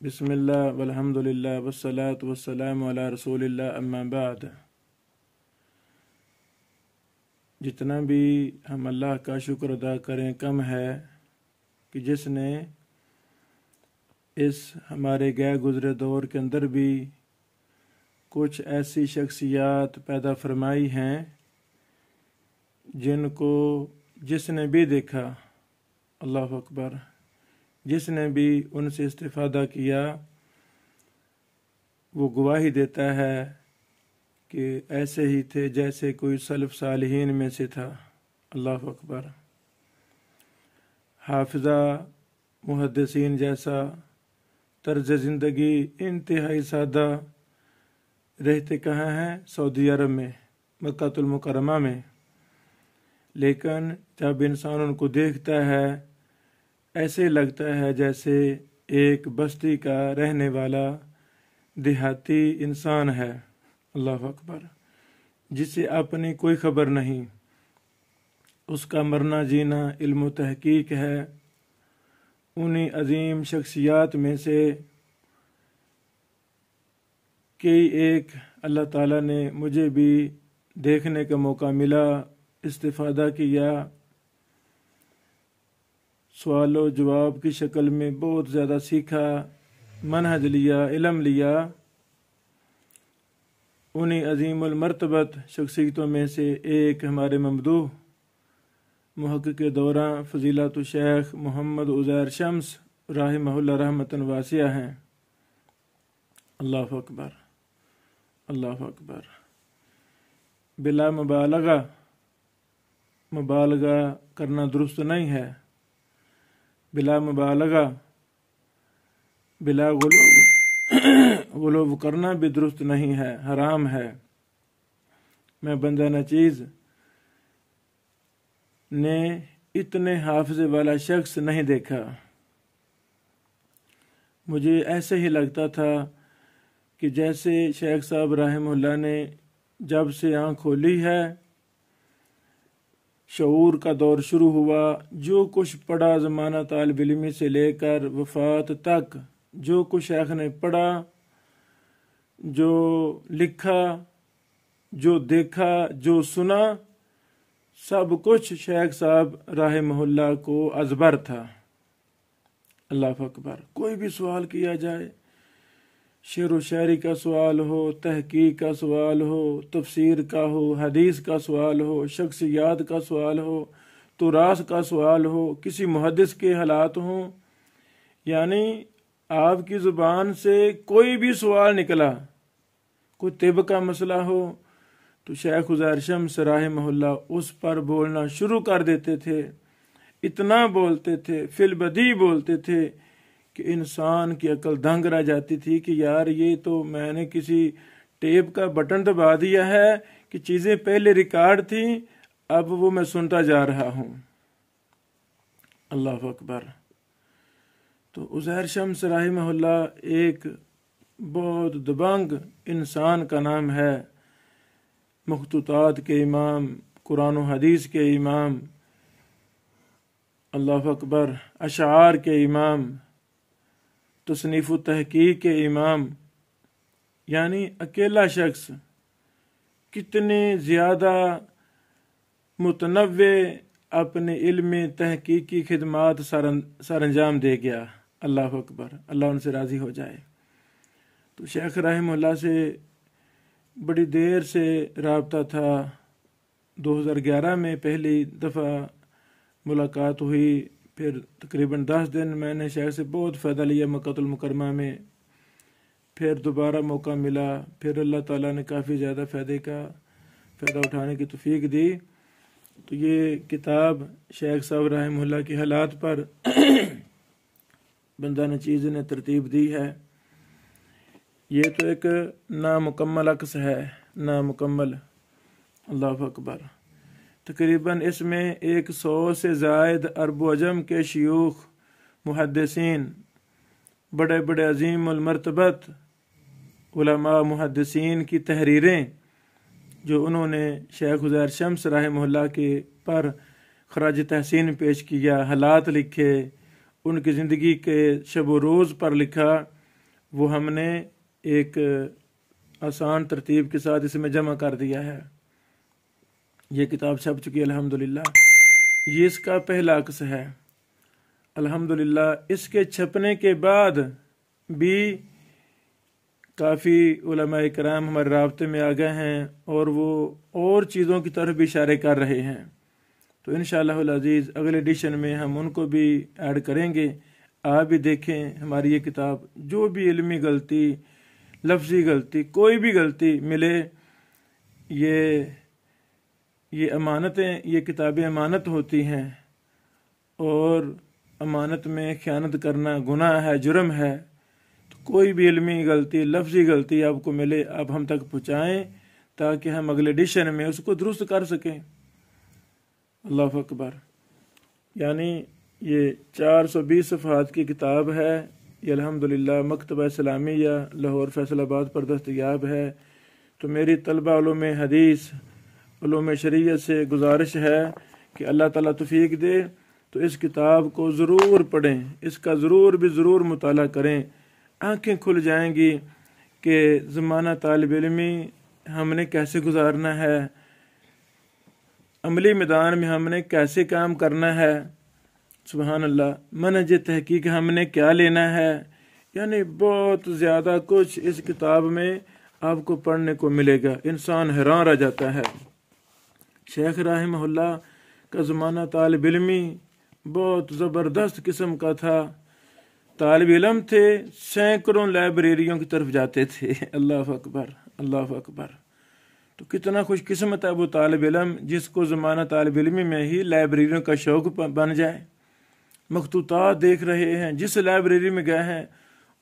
بسم اللہ والحمد للہ والصلاة والسلام علی رسول اللہ اما بعد۔ جتنا بھی ہم اللہ کا شکر ادا کریں کم ہے کہ جس نے اس ہمارے گئے گزرے دور کے اندر بھی کچھ ایسی شخصیات پیدا فرمائی ہیں جن کو جس نے بھی دیکھا، اللہ اکبر، جس نے بھی ان سے استفادہ کیا وہ گواہی دیتا ہے کہ ایسے ہی تھے جیسے کوئی سلف صالحین میں سے تھا۔ اللہ اکبر۔ حافظہ محدثین جیسا طرز زندگی انتہائی سادہ، رہتے کہاں ہیں؟ سعودی عرب میں، مکہ المکرمہ میں، لیکن جب انسان ان کو دیکھتا ہے ایسے لگتا ہے جیسے ایک بستی کا رہنے والا دیہاتی انسان ہے، اللہ اکبر، جسے اپنی کوئی خبر نہیں، اس کا مرنا جینا علم و تحقیق ہے۔ انہی عظیم شخصیات میں سے کئی ایک اللہ تعالیٰ نے مجھے بھی دیکھنے کا موقع ملا، استفادہ کیا، سوال و جواب کی شکل میں بہت زیادہ سیکھا، منہج لیا، علم لیا۔ انہی عظیم المرتبت شخصیتوں میں سے ایک ہمارے ممدوح محقق دورہ فضیلت الشیخ محمد عزیر شمس رحمہ اللہ رحمۃ واسعہ ہیں۔ اللہ اکبر، اللہ اکبر۔ بلا مبالغہ کرنا درست نہیں ہے، بلا مبالغہ بلا غلو کرنا بھی درست نہیں ہے، حرام ہے۔ میں بندہ نچیز نے اتنے حافظے والا شخص نہیں دیکھا۔ مجھے ایسے ہی لگتا تھا کہ جیسے شیخ صاحب رحمہ اللہ نے جب سے آنکھ کھولی ہے، شعور کا دور شروع ہوا، جو کچھ پڑھا زمانہ طالب علمی سے لے کر وفات تک، جو کچھ شیخ نے پڑھا، جو لکھا، جو دیکھا، جو سنا، سب کچھ شیخ صاحب رحمہ اللہ کو ازبر تھا۔ اللہ اکبر۔ کوئی بھی سوال کیا جائے، شعر و شاعری کا سوال ہو، تحقیق کا سوال ہو، تفسیر کا ہو، حدیث کا سوال ہو، شخصیات کا سوال ہو، تراث کا سوال ہو، کسی محدث کے حالات ہوں، یعنی آپ کی زبان سے کوئی بھی سوال نکلا، کوئی طب کا مسئلہ ہو تو شیخ عزیر شمس رحمہ اللہ اس پر بولنا شروع کر دیتے تھے۔ اتنا بولتے تھے، فی البدیہہ بولتے تھے کہ انسان کی عقل دنگ رہ جاتی تھی کہ یار یہ تو میں نے کسی ٹیپ کا بٹن دبا دیا ہے کہ چیزیں پہلے ریکارڈ تھیں، اب وہ میں سنتا جا رہا ہوں۔ اللہ اکبر۔ تو عزیر شمس رحمہ اللہ ایک بہت دبنگ انسان کا نام ہے، مخطوطات کے امام، قرآن و حدیث کے امام، اللہ اکبر، اشعار کے امام، تصنیف و تحقیق کے امام، یعنی اکیلا شخص کتنے زیادہ متنوع اپنے علم تحقیقی خدمات سر انجام دے گیا۔ اللہ اکبر، اللہ ان سے راضی ہو جائے۔ تو شیخ رحمہ اللہ سے بڑی دیر سے رابطہ تھا۔ 2011 میں پہلی دفعہ ملاقات ہوئی، پھر تقریباً 10 دن میں نے شیخ سے بہت فائدہ لیا مکہ المکرمہ میں، پھر دوبارہ موقع ملا، پھر اللہ تعالیٰ نے کافی زیادہ فائدہ اٹھانے کی توفیق دی۔ تو یہ کتاب شیخ صاحب رحمہ اللہ کے حالات پر بندہ نچیز نے ترتیب دی ہے۔ یہ تو ایک نامکمل عکس ہے، نامکمل، اللہ اکبر۔ تقریباً اس میں 100 سے زائد عرب و عجم کے شیوخ، محدثین، بڑے بڑے عظیم المرتبت علماء محدثین کی تحریریں جو انہوں نے شیخ عزیر شمس رحمہ اللہ کے پر خراج تحسین پیش کیا، حالات لکھے، ان کی زندگی کے شب و روز پر لکھا، وہ ہم نے ایک آسان ترتیب کے ساتھ اس میں جمع کر دیا ہے. یہ کتاب چھپ چکی ہے الحمدللہ. یہ اس کا پہلا عکس ہے الحمدللہ. اس کے چھپنے کے بعد بھی کافی علماء کرام ہمارے رابطے میں آ گئے ہیں اور وہ اور چیزوں کی طرف بھی اشارے کر رہے ہیں. تو انشاءاللہ العزیز اگلے ایڈیشن میں ہم ان کو بھی ایڈ کریں گے. آپ بھی دیکھیں ہماری یہ کتاب. جو بھی علمی غلطی، لفظی غلطی، کوئی بھی غلطی ملے، یہ امانتیں، یہ کتابیں امانت ہوتی ہیں اور امانت میں خیانت کرنا گناہ ہے، جرم ہے. تو کوئی بھی علمی غلطی، لفظی غلطی آپ کو ملے، آپ ہم تک پہنچائیں تاکہ ہم اگلے ایڈیشن میں اس کو درست کر سکیں. اللہ اکبر. یعنی یہ 420 صفحات کی کتاب ہے. یہ الحمدللہ مکتبہ اسلامیہ لاہور فیصل آباد پر دستیاب ہے. تو میری طلبہ علوم حدیث، علوم شریعت سے گزارش ہے کہ اللہ تعالیٰ توفیق دے تو اس کتاب کو ضرور پڑھیں، اس کا ضرور مطالعہ کریں. آنکھیں کھل جائیں گی کہ زمانہ طالب علمی ہم نے کیسے گزارنا ہے، عملی میدان میں ہم نے کیسے کام کرنا ہے. سبحان اللہ. منہج تحقیق ہم نے کیا لینا ہے. یعنی بہت زیادہ کچھ اس کتاب میں آپ کو پڑھنے کو ملے گا. انسان حیران رہ جاتا ہے. شیخ رحمہ اللہ کا زمانہ طالب علمی بہت زبردست قسم کا تھا. طالب علم تھے، سینکڑوں لائبریریوں کی طرف جاتے تھے. اللہ اکبر، اللہ اکبر. تو کتنا خوش قسمت ہے وہ طالب علم جس کو زمانہ طالب علمی میں ہی لائبریریوں کا شوق بن جائے. مخطوطات دیکھ رہے ہیں، جس لائبریری میں گئے ہیں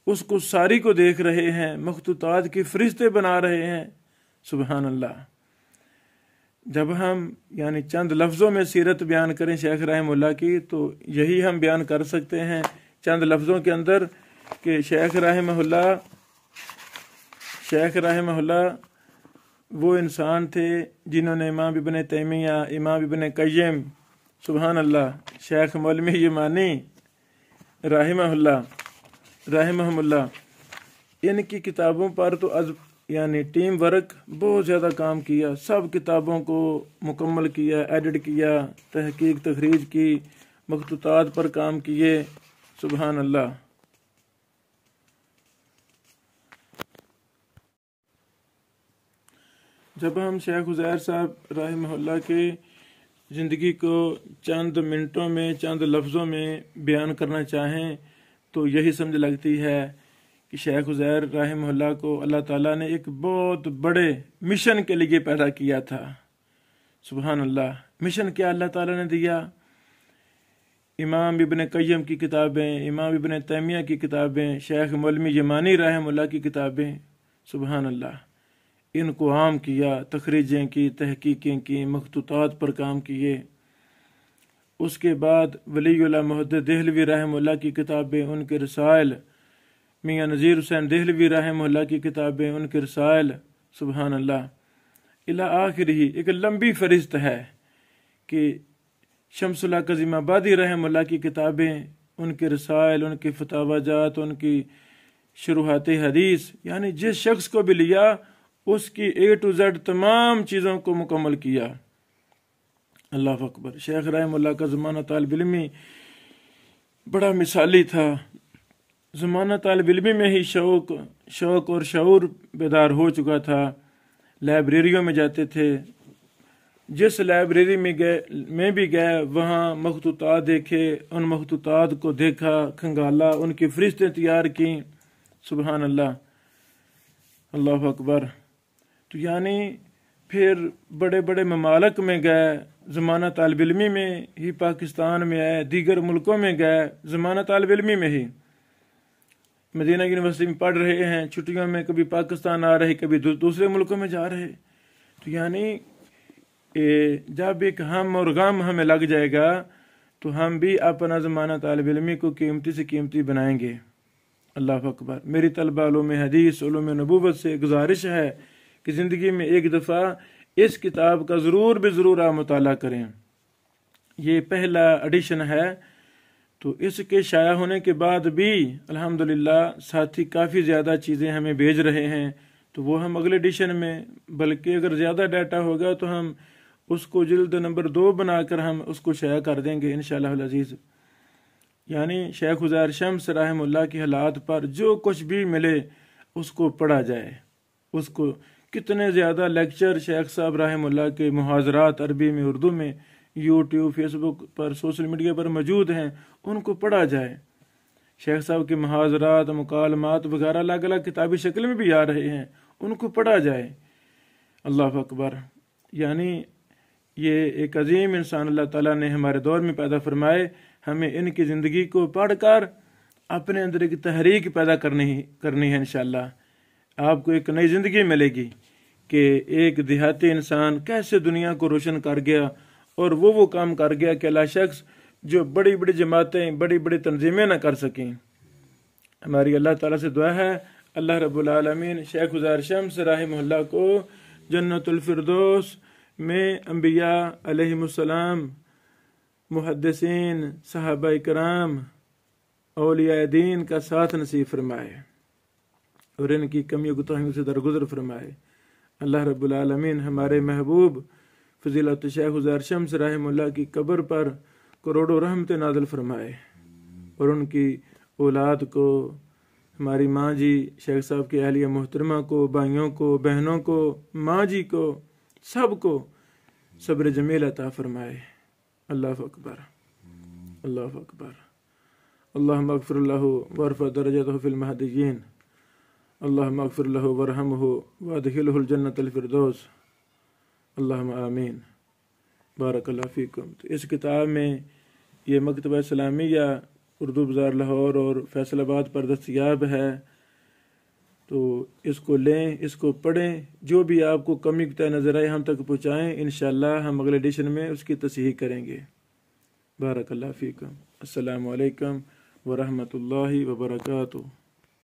اس کو ساری کو دیکھ رہے ہیں، مخطوطات کی فہرستیں بنا رہے ہیں. سبحان اللہ. جب ہم یعنی چند لفظوں میں سیرت بیان کریں شیخ رحمہ اللہ کی تو یہی ہم بیان کر سکتے ہیں چند لفظوں کے اندر کہ شیخ رحمہ اللہ وہ انسان تھے جنہوں نے امام ابن تیمیہ، امام ابن قیم، سبحان اللہ، شیخ مولوی یمانی رحمہم اللہ، ان کی کتابوں پر تو یعنی ٹیم ورک بہت زیادہ کام کیا. سب کتابوں کو مکمل کیا، ایڈٹ کیا، تحقیق تخریج کی، مخطوطات پر کام کیے. سبحان اللہ. جب ہم شیخ عزیر صاحب رحمہ اللہ کی زندگی کو چند منٹوں میں، چند لفظوں میں بیان کرنا چاہیں تو یہی سمجھ لگتی ہے کہ شیخ عزیر رحمہ اللہ کو اللہ تعالیٰ نے ایک بہت بڑے مشن کے لیے پیدا کیا تھا. سبحان اللہ. مشن کیا اللہ تعالیٰ نے دیا؟ امام ابن قیم کی کتابیں، امام ابن تیمیہ کی کتابیں، شیخ مولوی یمانی رحمہ اللہ کی کتابیں، سبحان اللہ، ان کو عام کیا، تخریجیں کی، تحقیقیں کی، مخطوطات پر کام کیے. اس کے بعد ولی اللہ محدث دہلوی رحمہ اللہ کی کتابیں، ان کے رسائل، میاں نذیر حسین دہلوی رحمہ اللہ کی کتابیں، ان کے رسائل، سبحان اللہ، الی آخر ہی ایک لمبی فہرست ہے کہ شمس الحق عظیم آبادی رحمہ اللہ کی کتابیں، ان کے رسائل، ان کے فتاوی جات، ان کی شروحات حدیث، یعنی جس شخص کو بھی لیا اس کی A to Z تمام چیزوں کو مکمل کیا. اللہ اکبر. شیخ رحمہ اللہ کا زمانہ طالب علمی بڑا مثالی تھا. زمانہ طالب علمی میں ہی شوق اور شعور بیدار ہو چکا تھا. لائبریریوں میں جاتے تھے، جس لائبریری میں بھی گئے وہاں مخطوطات دیکھے، ان مخطوطات کو دیکھا، کھنگالا، ان کی فہرستیں تیار کی. سبحان اللہ، اللہ اکبر. تو یعنی پھر بڑے بڑے ممالک میں گئے، زمانہ طالب علمی میں ہی پاکستان میں آئے، دیگر ملکوں میں گئے، زمانہ طالب علمی میں ہی مدینہ یونیورسٹی میں پڑھ رہے ہیں، چھٹیوں میں کبھی پاکستان آ رہے، کبھی دوسرے ملکوں میں جا رہے. تو یعنی جب ایک ہم اور غم ہمیں لگ جائے گا تو ہم بھی اپنا زمانہ طالب علمی کو قیمتی سے قیمتی بنائیں گے. اللہ اکبر. میری طلبہ علوم حدیث، علوم نبوت سے گزارش ہے کہ زندگی میں ایک دفعہ اس کتاب کا ضرور آپ مطالعہ کریں. یہ پہلا ایڈیشن ہے تو اس کے شائع ہونے کے بعد بھی الحمدللہ ساتھی کافی زیادہ چیزیں ہمیں بھیج رہے ہیں، تو وہ ہم اگلے ایڈیشن میں، بلکہ اگر زیادہ ڈیٹا ہوگا تو ہم اس کو جلد نمبر 2 بنا کر ہم اس کو شائع کر دیں گے انشاءاللہ العزیز۔ یعنی شیخ عزیر شمس رحمہ اللہ کی حالات پر جو کچھ بھی ملے اس کو پڑھا جائے، اس کو کتنے زیادہ لیکچر شیخ صاحب رحمہ اللہ کے محاضرات عربی میں، اردو میں، یوٹیوب، فیس بک پر، سوشل میڈیا پر موجود ہیں، ان کو پڑھا جائے۔ شیخ صاحب کے محاضرات، مکالمات وغیرہ الگ الگ کتابی شکل میں بھی آ رہے ہیں، ان کو پڑھا جائے۔ اللہ اکبر۔ یعنی یہ ایک عظیم انسان اللہ تعالیٰ نے ہمارے دور میں پیدا فرمائے، ہمیں ان کی زندگی کو پڑھ کر اپنے اندر ایک تحریک پیدا کرنی ہے انشاءاللہ۔ آپ کو ایک نئی زندگی ملے گی کہ ایک دیہاتی انسان کیسے دنیا کو روشن کر گیا اور وہ کام کر گیا کہ اللہ شخص جو بڑی بڑی جماعتیں، بڑی بڑی تنظیمیں نہ کر سکیں۔ ہماری اللہ تعالیٰ سے دعا ہے اللہ رب العالمین شیخ عزیر شمس رحمہ اللہ کو جنت الفردوس میں انبیاء علیہم السلام، محدثین، صحابہ کرام، اولیاء دین کا ساتھ نصیب فرمائے اور ان کی کمیوں کوتاہیوں سے درگزر فرمائے۔ اللہ رب العالمین ہمارے محبوب فضیلت شیخ عزیر شمس رحمہ اللہ کی قبر پر کروڑوں رحمت نازل فرمائے اور ان کی اولاد کو، ہماری ماں جی شیخ صاحب کی اہلیہ محترمہ کو، بھائیوں کو، بہنوں کو، ماں جی کو، سب کو صبر جمیل عطا فرمائے۔ اللہ اکبر، اللہ اکبر۔ اللہم اغفر لہ وارفع درجتہ فی المہدیین، اللہم اغفر لہ وارحمہ وادخلہ الجنۃ الفردوس، اللہم آمین۔ بارک اللہ فیکم۔ تو اس کتاب میں یہ مکتبہ اسلامیہ اردو بازار لاہور اور فیصل آباد پر دستیاب ہے، تو اس کو لیں، اس کو پڑھیں، جو بھی آپ کو کمی کوتاہی نظر آئے ہم تک پہنچائیں، انشاءاللہ ہم اگلے ایڈیشن میں اس کی تصحیح کریں گے۔ بارک اللہ فیکم۔ السلام علیکم ورحمۃ اللہ وبرکاتہ۔